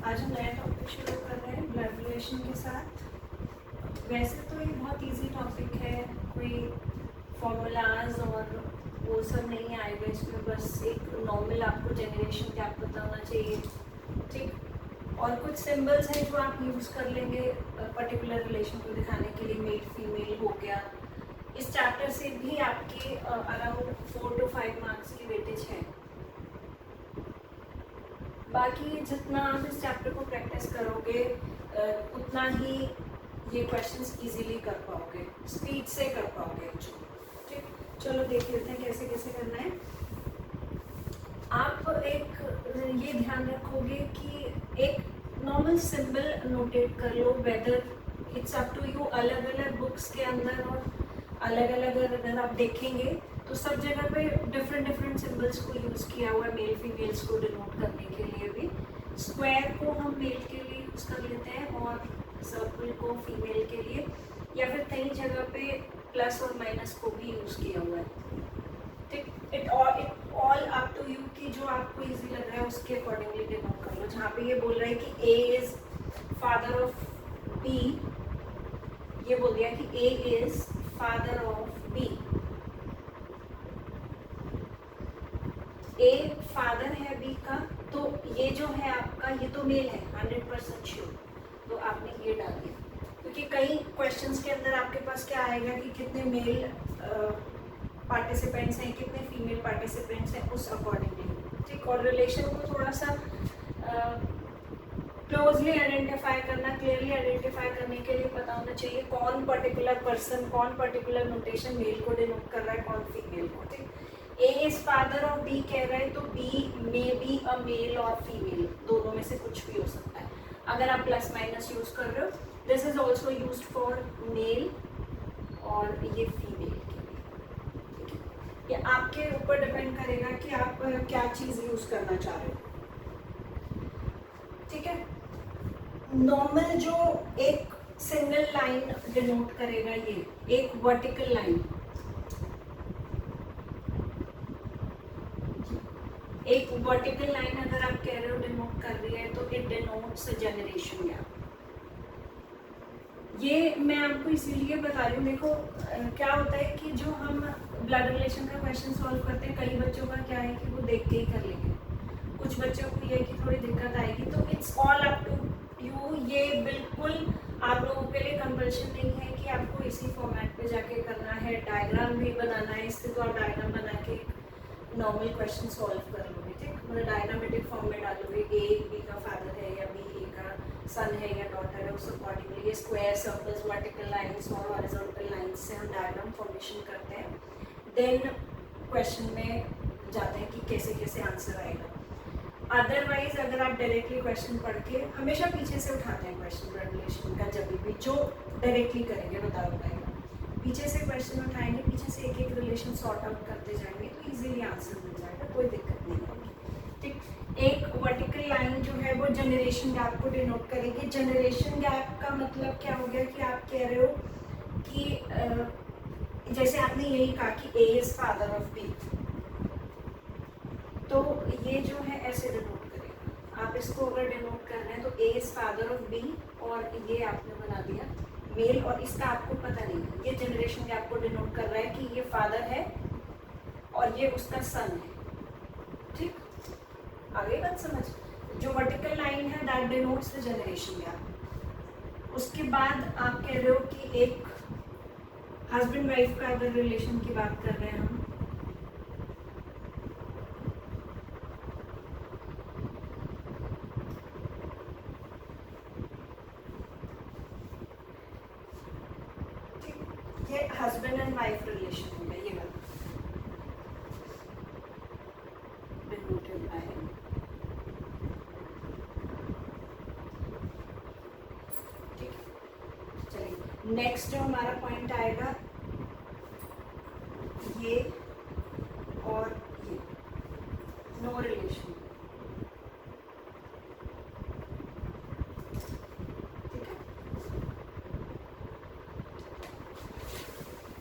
आज हम नया टॉपिक शुरू कर रहे हैं ब्लड रिलेशन के साथ। वैसे तो ये बहुत इजी टॉपिक है, कोई फॉर्मूलाज और वो सब नहीं आएगा इसमें, बस एक नॉर्मल आपको जनरेशन गैप पता होना चाहिए, ठीक। और कुछ सिंबल्स हैं जो आप यूज़ कर लेंगे पर्टिकुलर रिलेशन को दिखाने के लिए। मेल फीमेल हो गया। इस चैप्टर से भी आपके अराउंड 4 to 5 मार्क्स की वेटेज है। बाकी जितना आप इस चैप्टर को प्रैक्टिस करोगे उतना ही ये क्वेश्चंस इजीली कर पाओगे, स्पीड से कर पाओगे। ठीक, चलो देख लेते हैं कैसे कैसे करना है। आप एक ये ध्यान रखोगे कि एक नॉर्मल सिंबल नोटेट कर लो, whether it's up to you. अलग अलग बुक्स के अंदर और अलग अलग अगर आप देखेंगे तो सब जगह पे डिफरेंट डिफरेंट सिंबल्स को यूज़ किया हुआ है मेल फीमेल्स को डिनोट करने के लिए भी। स्क्वायर को हम मेल के लिए यूज़ कर लेते हैं और सर्कल को फीमेल के लिए, या फिर कई जगह पे प्लस और माइनस को भी यूज़ किया हुआ है। ठीक, it all up to you कि जो आपको इजी लग रहा है उसके अकॉर्डिंगली डिनोट कर लो। जहाँ पे ये बोल रहा है कि A is father of B, ये बोल दिया कि A is father of B. A father है बी का, तो ये जो है आपका ये तो मेल है 100% श्योर, तो आपने ये डाल दिया। क्योंकि कई क्वेश्चंस के अंदर आपके पास क्या आएगा कि कितने मेल पार्टिसिपेंट्स हैं, कितने फीमेल पार्टिसिपेंट्स हैं, उस अकॉर्डिंगली। ठीक, और रिलेशन को थोड़ा सा क्लोजली आइडेंटिफाई करना, क्लियरली आइडेंटिफाई करने के लिए पता होना चाहिए कौन पर्टिकुलर पर्सन, कौन पर्टिकुलर नोटेशन मेल को डिनोट कर रहा है, कौन फीमेल को। ठीक, A is father of B कह रहे हैं तो B may be a male और फीमेल, दोनों में से कुछ भी हो सकता है। अगर आप प्लस माइनस यूज कर रहे हो, this is also use for male और ये फीमेल के लिए। ठीक है, ये आपके ऊपर डिपेंड करेगा कि आप क्या चीज यूज करना चाह रहे हो। ठीक है, नॉर्मल जो एक सिंगल लाइन डिनोट करेगा, ये एक वर्टिकल लाइन, एक वर्टिकल लाइन अगर आप कह रहे हो डिनोट कर रही है तो इट डिनोट्स जनरेशन गैप। ये मैं आपको इसीलिए बता रही हूँ। देखो क्या होता है कि जो हम ब्लड रिलेशन का क्वेश्चन सॉल्व करते हैं, कई बच्चों का क्या है कि वो देख के ही कर लेंगे, कुछ बच्चों को ये कि थोड़ी दिक्कत आएगी। तो it's all up to you. ये बिल्कुल आप लोगों के लिए कंपल्शन नहीं है कि आपको इसी फॉर्मेट पे जाके करना है। डायग्राम भी बनाना है, इससे तो आप डायग्राम बना के नॉर्मल क्वेश्चन सॉल्व कर लोगे। ठीक, मतलब डायग्रामेटिक फॉर्म में डालोगे, ए बी का फादर है या बी ए का सन है या डॉटर है, उस अकॉर्डिंगली ये स्क्वायर, सर्कल्स, वर्टिकल लाइंस और हॉरिजॉन्टल लाइंस से हम डायग्राम फॉर्मेशन करते हैं। देन क्वेश्चन में जाते हैं कि कैसे कैसे आंसर आएगा। अदरवाइज अगर आप डायरेक्टली क्वेश्चन पढ़ के, हमेशा पीछे से उठाते हैं क्वेश्चन ब्लड रिलेशन का, जब भी जो डायरेक्टली करेंगे बताएगा, पीछे से क्वेश्चन उठाएंगे, पीछे से एक एक रिलेशन सॉर्ट आउट करते जाएंगे तो इजीली आंसर मिल जाएगा, कोई दिक्कत नहीं होगी। ठीक, एक वर्टिकल लाइन जो है वो जनरेशन गैप को डिनोट करेगी। जनरेशन गैप का मतलब क्या हो गया कि आप कह रहे हो कि जैसे आपने यही कहा कि ए इज फादर ऑफ बी, तो ये जो है ऐसे डिनोट करेगा। आप इसको अगर डिनोट कर रहे हैं तो ए इज फादर ऑफ बी और ये आपने बना दिया मेल, और इसका आपको पता नहीं है, ये जनरेशन गैप को डिनोट कर रहा है कि ये फादर है और ये उसका सन है। ठीक, आगे बात समझ। जो वर्टिकल लाइन है that denotes the generation gap. उसके बाद आप कह रहे हो कि एक हस्बैंड वाइफ का अगर रिलेशन की बात कर रहे हैं हम, ये हस्बैंड एंड वाइफ रिलेशन हो गया, ये वाला डिनोटेड बाय। ठीक है, चलिए नेक्स्ट जो हमारा पॉइंट आएगा ये और ये, no relation.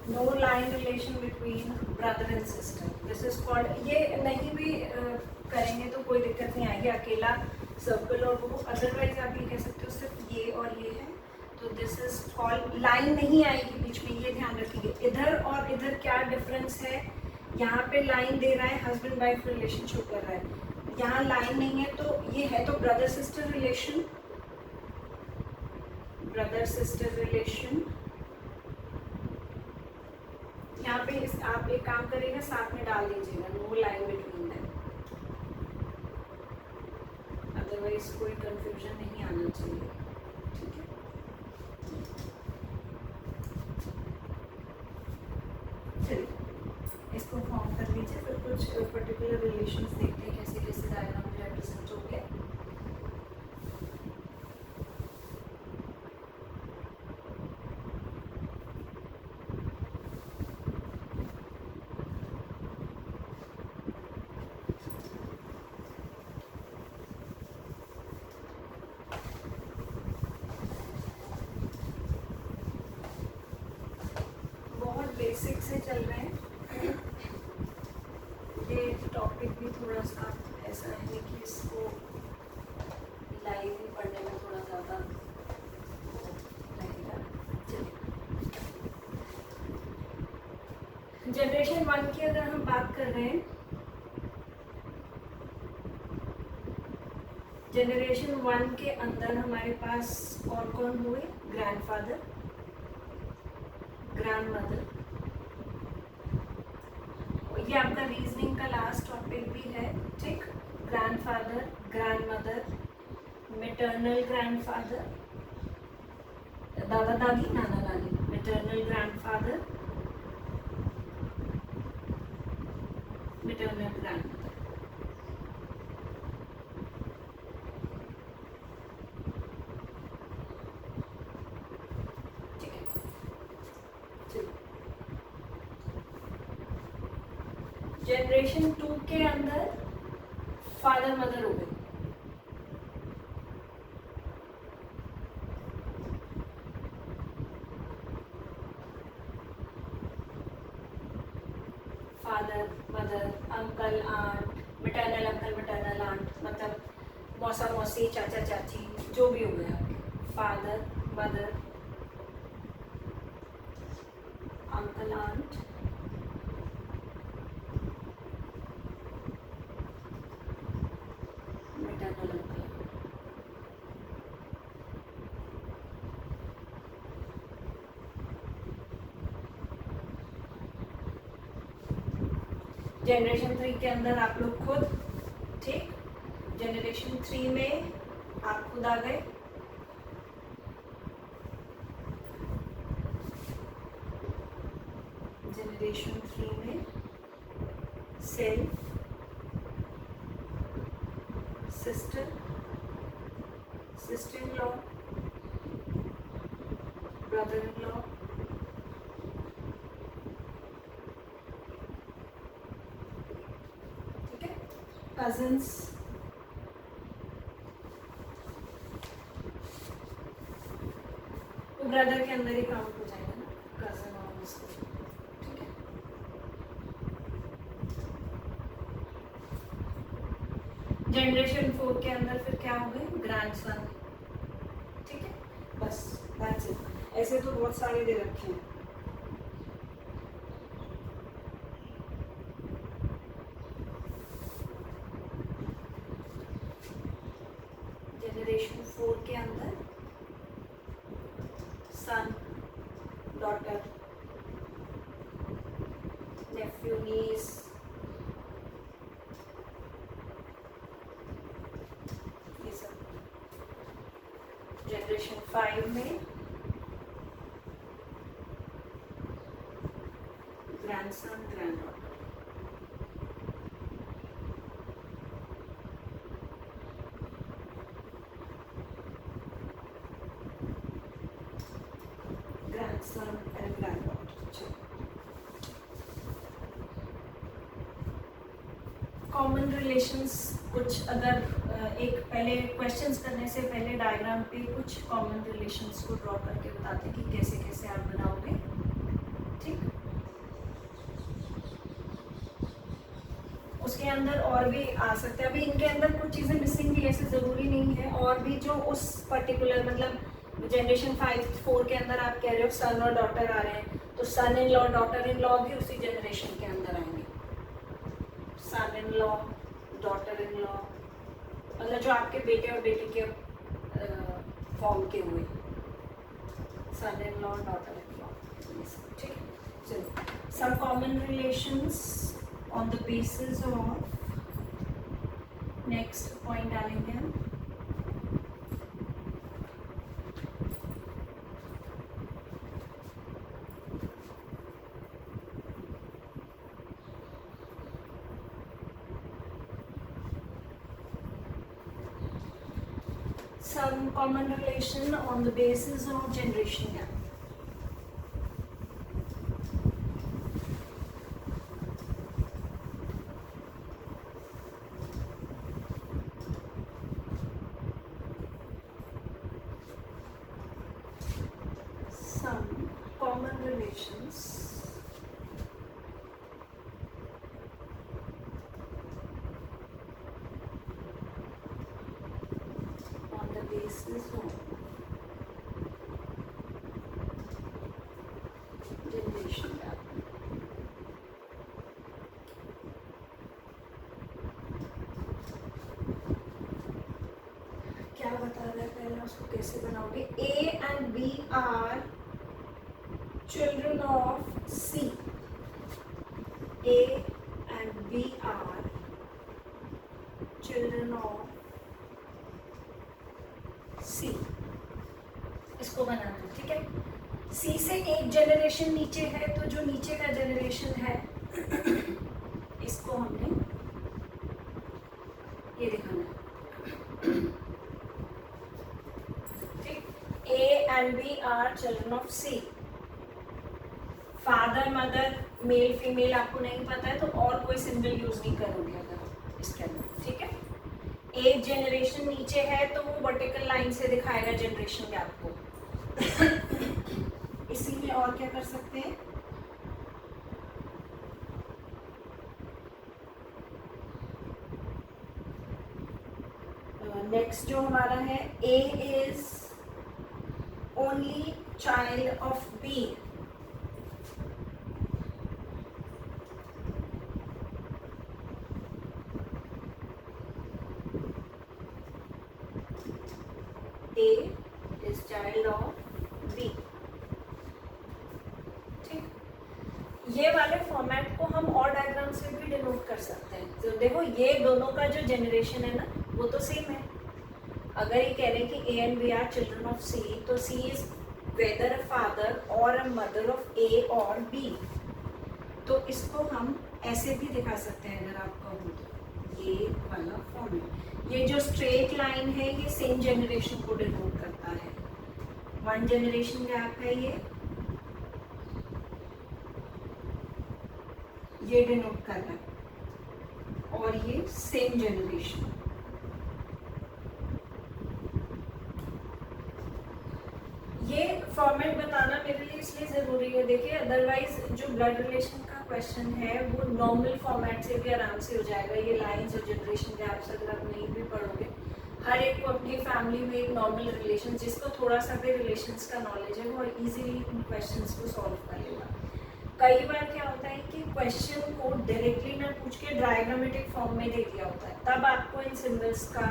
No line relation between brother and sister, this is called. ये नहीं भी करेंगे तो कोई दिक्कत नहीं आएगी, अकेला सर्कल और वो, अदरवाइज आप ये कह सकते हो सिर्फ ये और ये है, तो दिस इज कॉल्ड, लाइन नहीं आएगी बीच में, ये ध्यान रखिए। इधर और इधर क्या डिफरेंस है, यहाँ पे लाइन दे रहा है, हस्बैंड वाइफ रिलेशन शो कर रहा है, यहाँ लाइन नहीं है, तो ये है तो brother sister relation, brother sister relation. यहाँ पे आप एक काम करिएगा, साथ में डाल दीजिएगा, no line between them, otherwise कोई कंफ्यूजन नहीं आना चाहिए, ठीक है। चलिए इसको फॉर्म कर लीजिए, फिर कुछ पर्टिकुलर रिलेशंस देखते हैं कैसे कैसे डायग्राम में रिप्रेजेंट हो गया। बेसिक से चल रहे हैं, ये टॉपिक भी थोड़ा सा ऐसा है कि इसको लाइव ही पढ़ने में थोड़ा ज़्यादा रहेगा। चलिए जनरेशन 1 की अगर हम बात कर रहे हैं, जनरेशन 1 के अंदर हमारे पास कौन कौन हुए, ग्रैंडफादर, ग्रैंडमदर, ये आपका रीजनिंग का लास्ट टॉपिक भी है, ठीक। ग्रैंडफादर, ग्रैंडमदर, मैटरनल ग्रैंडफादर, दादा दादी, नाना नानी, मैटरनल ग्रैंडफादर, मैटरनल ग्रैंडमदर। ठीक है, चलिए जनरेशन 2 के अंदर फादर मदर हो गए, father mother, uncle aunt, maternal uncle maternal aunt, मतलब मौसा मौसी, चाचा चाची, जो भी हो गया आपके, father mother, uncle aunt, maternal uncle. Generation 3 के अंदर आप लोग खुद, ठीक। जनरेशन 3 में आप खुद आ गए, जनरेशन 3 में self, sister, sister in law, brother in law, ठीक है, कजिन्स, तो ब्रदर के अंदर ही काउंट हो जाएगा ना, कजिन और उसको, ठीक है। जनरेशन 4 के अंदर फिर क्या हो गए, ग्रैंडसन, ठीक है, बस दैट्स इट। ऐसे तो बहुत सारे दे रखे हैं। जनरेशन 4 के अंदर सन, डॉटर, नेफ्यू, नीस, ये सब। जनरेशन 5 में grandson, granddaughter, grandson and granddaughter। Common relations कुछ, अगर एक पहले क्वेश्चंस करने से पहले डायग्राम पे कुछ कॉमन रिलेशंस को ड्रॉ करके बताते हैं कि कैसे कैसे आप बनाओगे, ठीक। उसके अंदर और भी आ सकते हैं। अभी इनके अंदर कुछ चीज़ें मिसिंग भी, ऐसे ज़रूरी नहीं है, और भी जो उस पर्टिकुलर मतलब जनरेशन 5-4 के अंदर आप कह रहे हो सन और डॉटर आ रहे हैं, तो son in law daughter in law भी उसी जनरेशन के अंदर आएंगे। Son in law daughter in law मतलब जो आपके बेटे और बेटी के फॉर्म के हुए, son in law daughter in law, ठीक है। चलो, some common relations on the basis of, next point डालेंगे हम, some common relation on the basis of generation gap. Some common relations on the basis of generation gap. क्या बता रहा है पहले, उसको कैसे बनाओगे? A and B are children of C. A and B are children of C. इसको बनाना है, ठीक है। C से एक जनरेशन नीचे है, तो जो नीचे का जनरेशन है इसको हमने ये दिखाना है, ठीक। A and B are children of C. Father mother male female आपको नहीं पता है तो और कोई सिंबल यूज नहीं करोगे अगर इसके अंदर, ठीक है। एक जनरेशन नीचे है तो वो वर्टिकल लाइन से दिखाएगा जनरेशन गैप को। इसी में और क्या कर सकते हैं, नेक्स्ट जो हमारा है, A is only child of B. A is child of B. ठीक, ये वाले फॉर्मेट को हम और डायग्राम से भी डिनोट कर सकते हैं। तो देखो ये दोनों का जो जनरेशन है ना वो तो सेम है। अगर ये कह रहे हैं कि A and B are children of C, तो C is whether a father or a mother of A or B. तो इसको हम ऐसे भी दिखा सकते हैं अगर आप कहो तो, ये वाला फॉर्मेट। ये जो स्ट्रेट लाइन है ये सेम जनरेशन को डिनोट करता है, 1 जनरेशन गैप है ये डिनोट कर रहा है, और ये सेम जनरेशन। ये फॉर्मेट बताना मेरे लिए इसलिए ज़रूरी है, देखिए अदरवाइज जो ब्लड रिलेशन का क्वेश्चन है वो नॉर्मल फॉर्मेट से भी आराम से हो जाएगा। ये लाइंस और जनरेशन गैप्स अगर आप नहीं भी पढ़ोगे, हर एक को अपनी फैमिली में एक नॉर्मल रिलेशन, जिसको थोड़ा सा भी रिलेशंस का नॉलेज है वो इजीली इन क्वेश्चंस को सॉल्व कर लेगा। कई बार क्या होता है कि क्वेश्चन को डायरेक्टली ना पूछ के डायग्रामेटिक फॉर्म में दे दिया होता है, तब आपको इन सिंबल्स का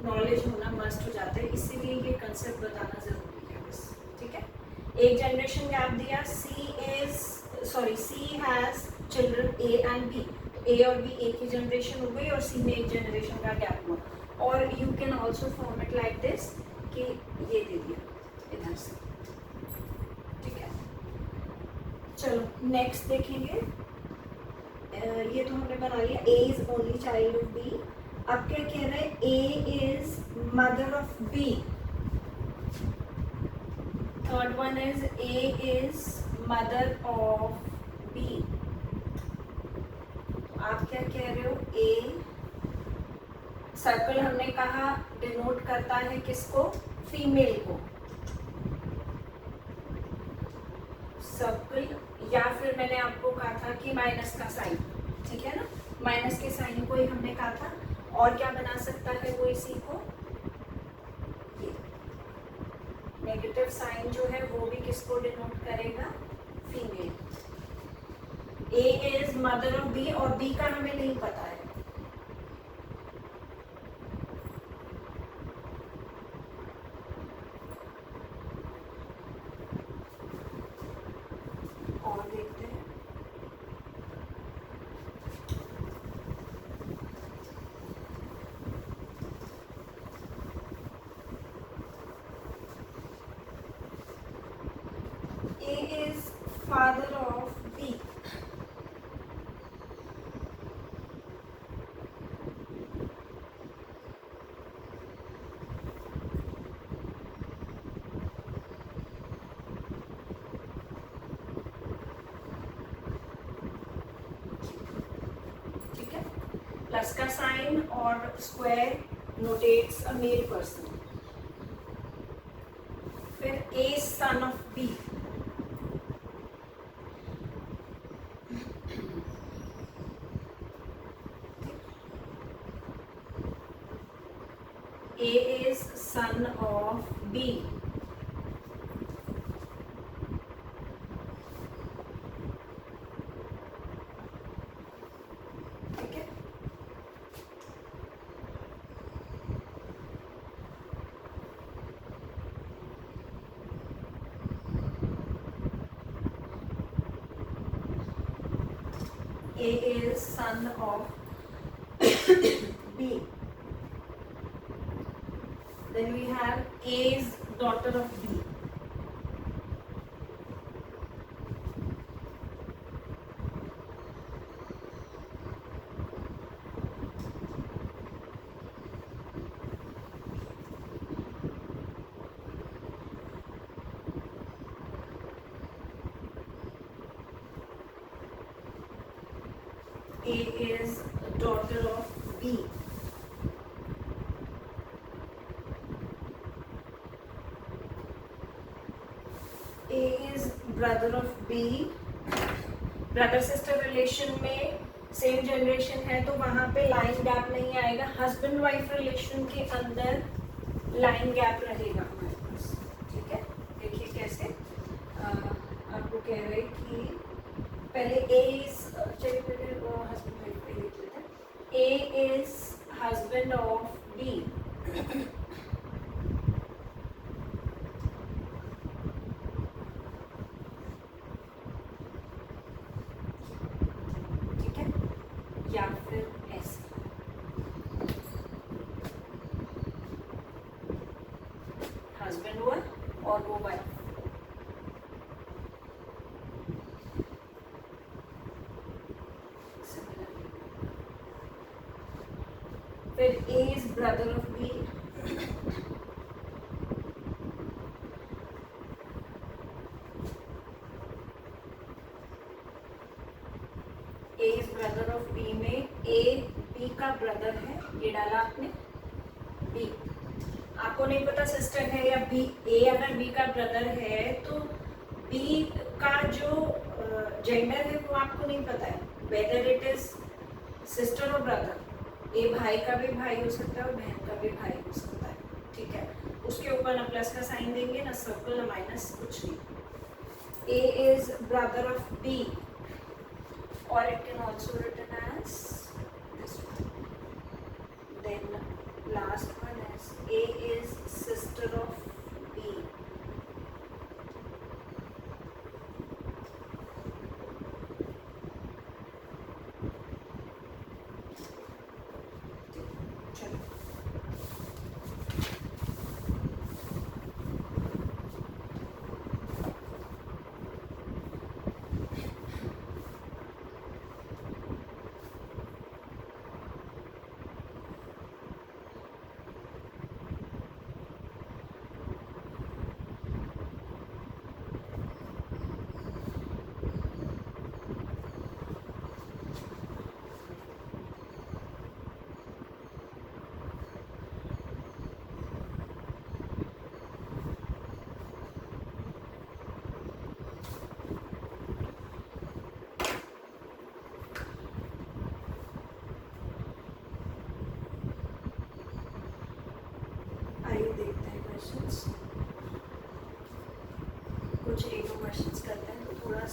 नॉलेज होना मस्ट हो जाता है, इसीलिए ये कंसेप्ट बताना ज़रूरी है बस, ठीक है। एक जनरेशन गैप दिया, C has children A and B, तो A और B एक ही जनरेशन हो गई और C में एक जनरेशन का गैप हुआ। और you can also form it like this कि ये दे दिया इधर से, ठीक है। चलो नेक्स्ट देखेंगे, ये तो हमने बना लिया, A is only child of B। अब क्या कह रहे हैं, A is mother of B। Third one is A is mother of B। आप क्या कह रहे हो, A सर्कल हमने कहा डिनोट करता है किसको, फीमेल को, सर्कल, या फिर मैंने आपको कहा था कि माइनस का साइन, ठीक है ना, माइनस के साइन को ही हमने कहा था। और क्या बना सकता है वो इसी को, ये नेगेटिव साइन जो है वो भी किसको डिनोट करेगा, female. A is mother of B और बी का हमें नहीं पता है, और देखते हैं। A is father of B. ठीक है, प्लस का साइन और स्क्वायर नोटेट्स अ मेल पर्सन। फिर A son of B, A is son of B. ठीक है, A is son of B. Then we have A is daughter of B. A is daughter of B. A is brother of B. Brother sister relation में same generation है तो वहाँ पे line gap नहीं आएगा, husband wife relation के अंदर line gap रहेगा हमारे पास। ठीक है, देखिए कैसे आपको कह रहे कि पहले ए इज, चलिए पहले हस्बैंड वाइफ पे देख लेते हैं। ए इज हस्बैंड ऑफ बी, ठीक है, या फिर ऐसे हस्बैंड हुआ और वो वाइफ। फिर A is brother of B. A is brother of B में A B का ब्रदर है, ये डाला आपने B। आपको नहीं पता सिस्टर है या B, A अगर B का ब्रदर है तो B का जो जेंडर है वो आपको नहीं पता है, वेदर इट इज सिस्टर और ब्रदर। ए भाई का भी भाई हो सकता है और बहन का भी भाई हो सकता है। ठीक है, उसके ऊपर ना प्लस का साइन देंगे ना सर्कल ना माइनस, कुछ नहीं। A is brother of B और it can also written as this one. Then last one is A is sister of B.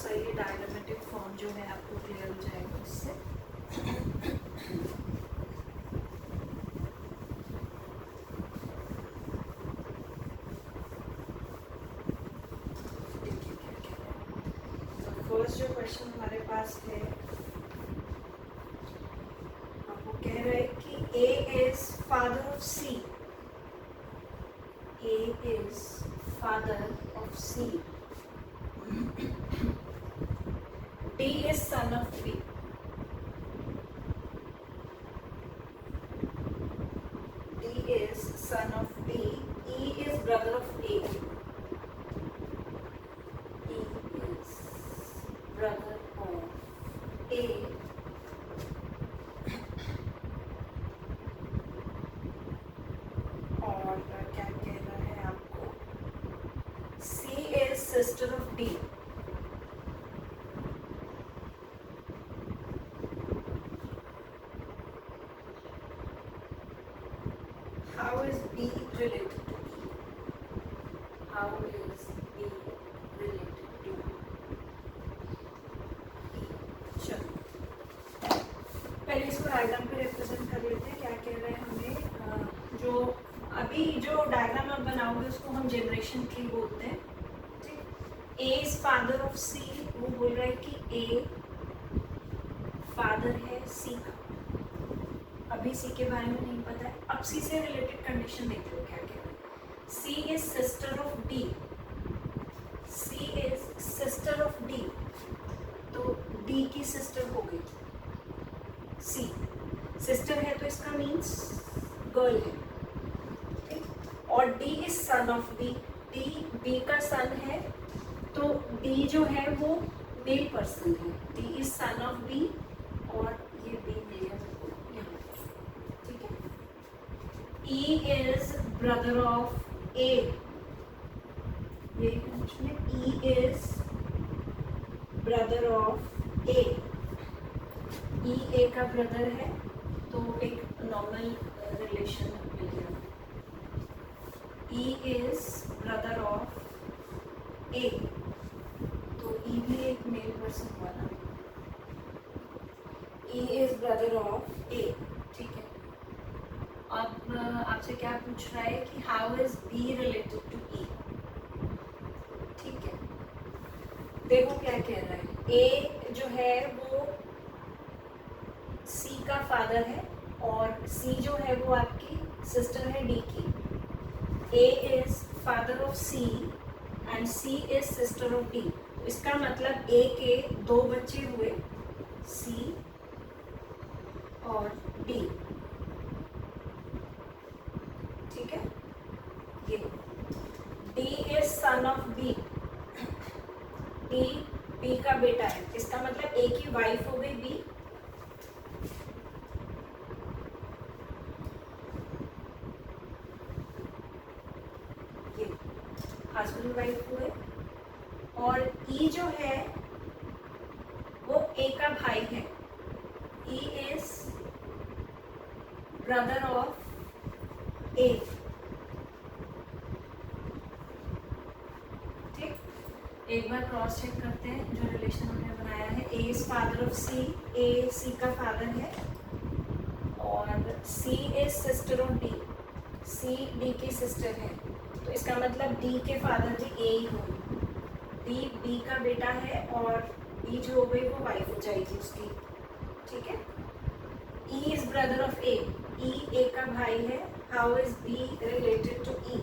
सा ये डायग्रामेटिक फॉर्म जो है आपको क्लियर हो जाएगा इससे। फर्स्ट जो क्वेश्चन हमारे पास है, आपको कह रहे हैं कि A is father of C. A is father of C. D is son of B. D is son of B. E is brother of A. E is brother of A. और क्या कह रहा है आपको, C is sister of D. How is B related to E? How is B related to E? चलो पहले इसको diagram पे रिप्रेजेंट कर लेते हैं। क्या कह रहे हैं हमें, जो अभी जो डायग्राम आप बनाओगे उसको हम जनरेशन ट्री बोलते हैं। ठीक, A is father of C, वो बोल रहा है कि A फादर है C का। अभी C के बारे में नहीं पता है, अब C से रिलेटेड कंडीशन देख लो क्या कह रहे हैं। C is sister of D. C is sister of D, तो D की सिस्टर हो गई C। सिस्टर है तो इसका मीन्स गर्ल है, ठीक। और D is son of B. D B का सन है, तो D जो है वो मेल पर्सन है। D is son of B और ये B मिल गया सबको यहाँ, ठीक है। E is brother of A. ये E is brother of A. E A का ब्रदर है, तो एक नॉर्मल रिलेशन मिल गया। E is brother of A, तो E भी एक मेल पर्सन हुआ ना। E is brother of A, ठीक है। अब आपसे क्या पूछ रहा है कि how is B related to E, ठीक है। देखो क्या कह रहा है, A जो है वो C का फादर है और C जो है वो आपकी सिस्टर है D की। A is father of C and C is sister of D। इसका मतलब A के दो बच्चे हुए, C और D, ठीक है। ये D is son of B. D B का बेटा है, इसका मतलब A की वाइफ हो गई B। हस्बैंड वाइफ हुए। और E जो है वो A का भाई है। E is brother of A, ठीक। एक बार क्रॉस चेक करते हैं जो रिलेशन हमने बनाया है। A is father of C, A C का फादर है और C is sister of D, C D की सिस्टर है, तो इसका मतलब D के फादर भी A ही होंगे। D B का बेटा है और B जो हो गई वो वाइफ हो जाएगी उसकी, ठीक है। E is brother of A, E A का भाई है। How is B related to E,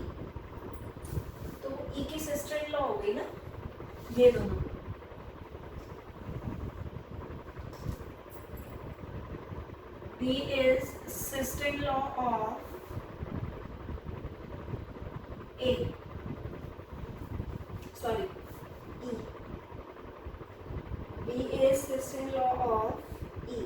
तो E की सिस्टर इन लॉ हो गई ना ये दोनों। B is sister in law of A, sorry, E. B is sister-in-law of E.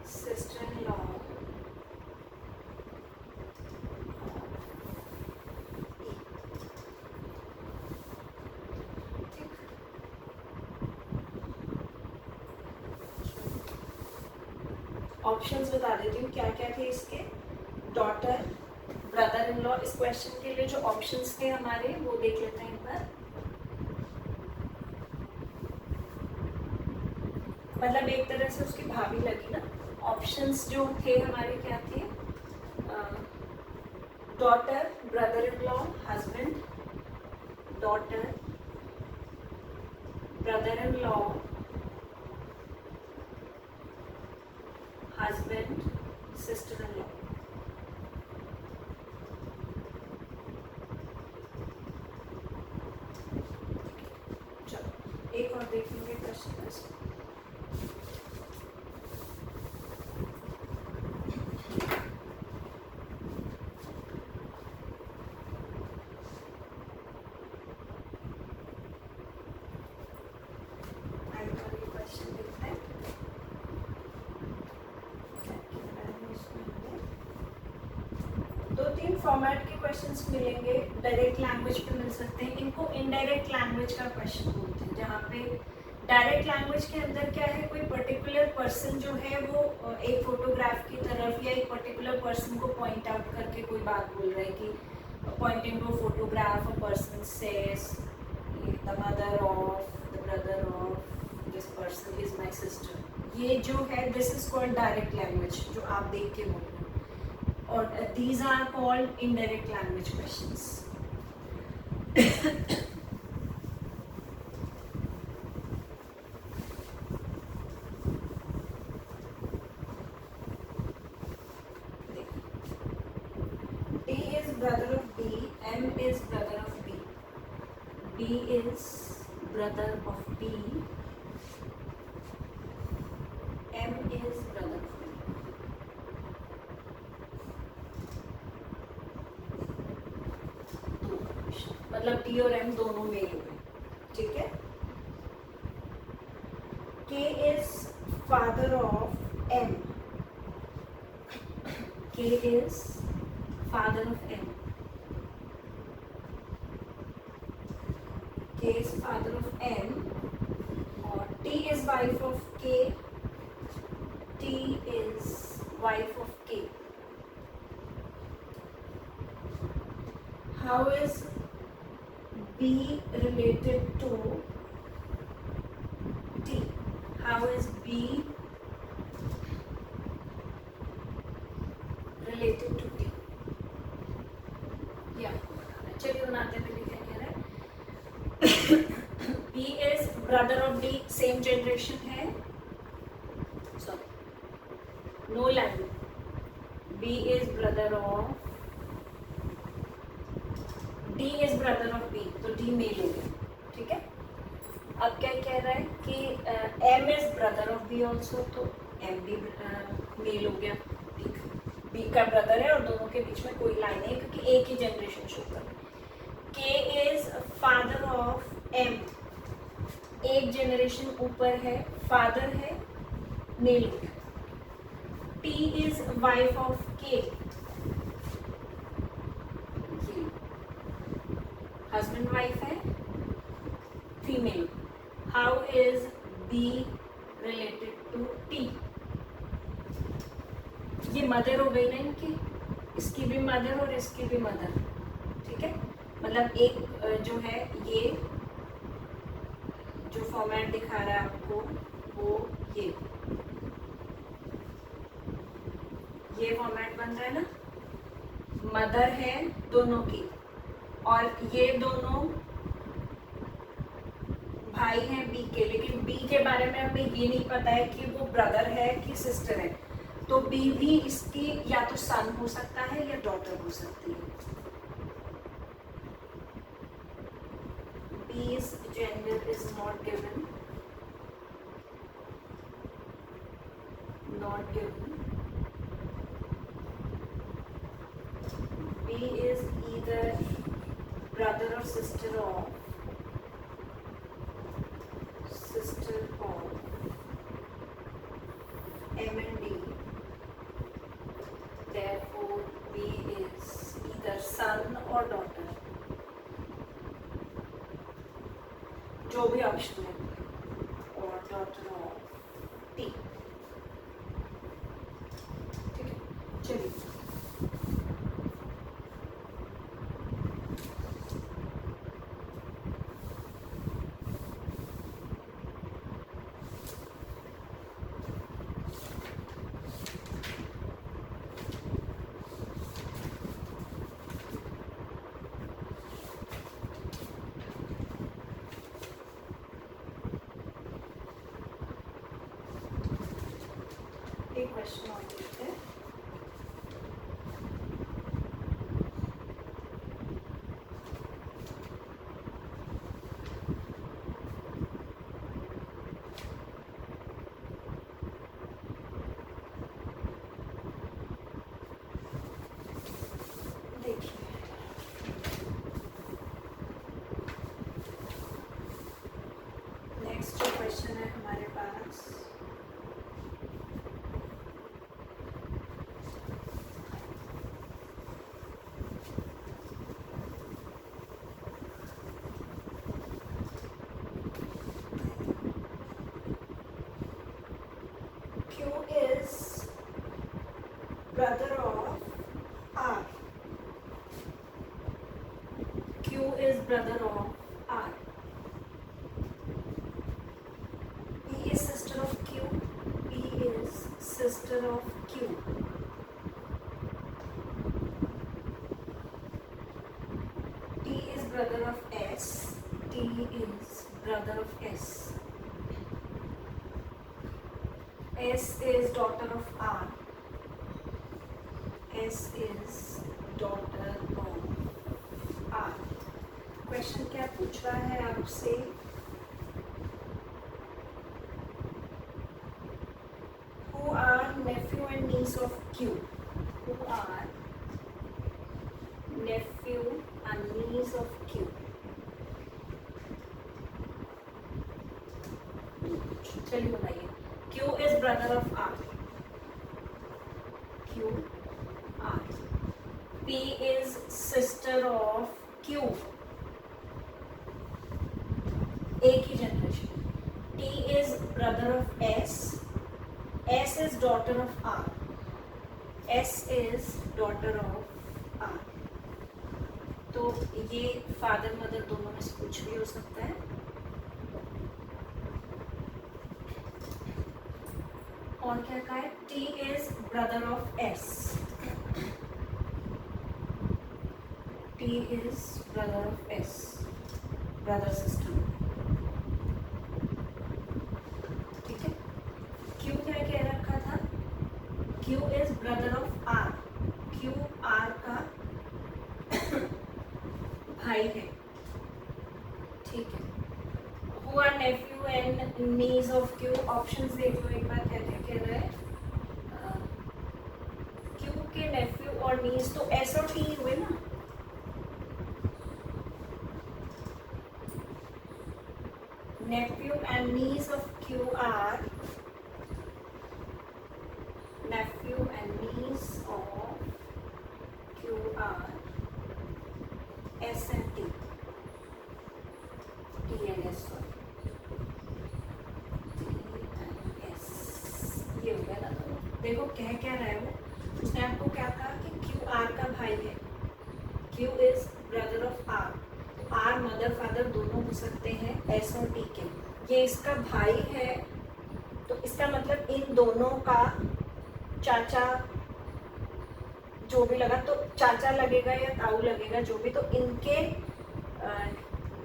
Sister-in-law options बता देती हूँ क्या क्या थे इसके। Daughter, brother in law. इस क्वेश्चन के लिए जो ऑप्शंस थे हमारे वो देख लेते हैं एक बार। मतलब एक तरह से उसकी भाभी लगी ना। ऑप्शंस जो थे हमारे क्या थे, daughter, brother in law, husband, daughter, brother in law, husband, sister in law. चलो एक और देखेंगे क्वेश्चन। फॉर्मेट के क्वेश्चंस मिलेंगे, डायरेक्ट लैंग्वेज पे मिल सकते हैं। इनको इनडायरेक्ट लैंग्वेज का क्वेश्चन बोलते हैं, जहाँ पे डायरेक्ट लैंग्वेज के अंदर क्या है, कोई पर्टिकुलर पर्सन जो है वो एक फोटोग्राफ की तरफ या एक पर्टिकुलर पर्सन को पॉइंट आउट करके कोई बात बोल रहा है कि pointing to photograph a person says the mother of the brother of this person is my sister. ये जो है this is called direct language, जो आप देख के बोल रहे हैं। और these are called indirect language questions. D is brother of B, M is brother of B, B is brother of B, M is brother of B. मतलब T और एम दोनों मेल हो गए, ठीक है। के इज फादर ऑफ एम, के is father of M, के इज फादर ऑफ एम, और टी इज वाइफ ऑफ के, टी इज वाइफ ऑफ के। How is B related to T? How is B related to T? ये आपको बताना है। चलिए बनाते हैं, पहले क्या कह रहा है। B is brother of D, same generation है, sorry no language। B is brother of D is brother of B, तो D मेल हो गया, ठीक है। अब क्या कह रहा है कि M is brother of B also, तो M भी मेल हो गया। B का ब्रदर है और दोनों के बीच में कोई लाइन है क्योंकि एक ही जनरेशन शो कर रहा है। K is father of M, एक जनरेशन ऊपर है, फादर है, मेल हो गया। T is wife of K, husband wife है, female. How is B related to T? ये मदर हो गई ना इनकी, इसकी भी मदर और इसकी भी मदर, ठीक है। मतलब एक जो है ये जो फॉर्मेट दिखा रहा है आपको वो ये फॉर्मेट बन रहा है ना, मदर है दोनों की, और ये दोनों भाई हैं बी के, लेकिन बी के बारे में हमें ये नहीं पता है कि वो ब्रदर है कि सिस्टर है, तो बी भी इसकी या तो सन हो सकता है या डॉटर हो सकती है। B's gender is not given, not given। B is either brother or sister of M and D, therefore B is either son or daughter, जो भी ऑप्शन है, और डॉटर ऑफ T। एक क्वेश्चन और देखते हैं। नेक्स्ट जो क्वेश्चन है हमारे पास, Q is brother of R. Q is brother of R. P is sister of Q. P is sister of Q. T is brother of S. T is brother of S. S is daughter of R. S is daughter of R. Question क्या पूछ रहा है आपसे? Who are nephew and niece of Q? Who are nephew and niece of Q? चलिए बताइए। Q is brother of R. Q R. P is sister of Q. एक ही generation. T is brother of S. S is daughter of R. S is daughter of R. तो ये father mother दोनों में से कुछ भी हो सकता है। और क्या कहा है? T is brother of S. T is brother of S. Brother sister. ठीक है। Q क्या कह रखा था? Q is brother of R. Q R का भाई है। ठीक है। Who are nephew and niece of Q? Options देख लो एक बार, क्या क्या कह रहा है। Q के nephew और niece तो S और T हुए ना। Nephew and niece of Q are nephew and niece of Q are S and T. T and S, sorry. ये हो गया ना। देखो कह क्या रहा है वो, उसने आपको क्या कहा कि Q R का भाई है। Q is brother of R. R mother father दोनों हो सकते हैं S और T के। ये इसका भाई है, तो इसका मतलब इन दोनों का चाचा जो भी लगा, तो चाचा लगेगा या ताऊ लगेगा जो भी, तो इनके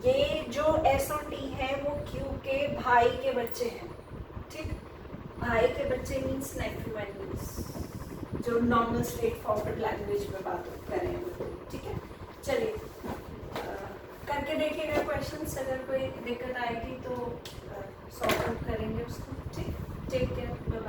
ये जो S और T है वो Q के भाई के बच्चे हैं। ठीक, भाई के बच्चे मीन्स नेफ्यू एंड नीस, जो नॉर्मल स्ट्रेट फॉरवर्ड लैंग्वेज में बात कर रहे हैं। ठीक है, चलिए करके देखिएगा क्वेश्चंस, अगर कोई दिक्कत आएगी तो सॉल्व आउट करेंगे उसको। ठीक, टेक केयर, बाय।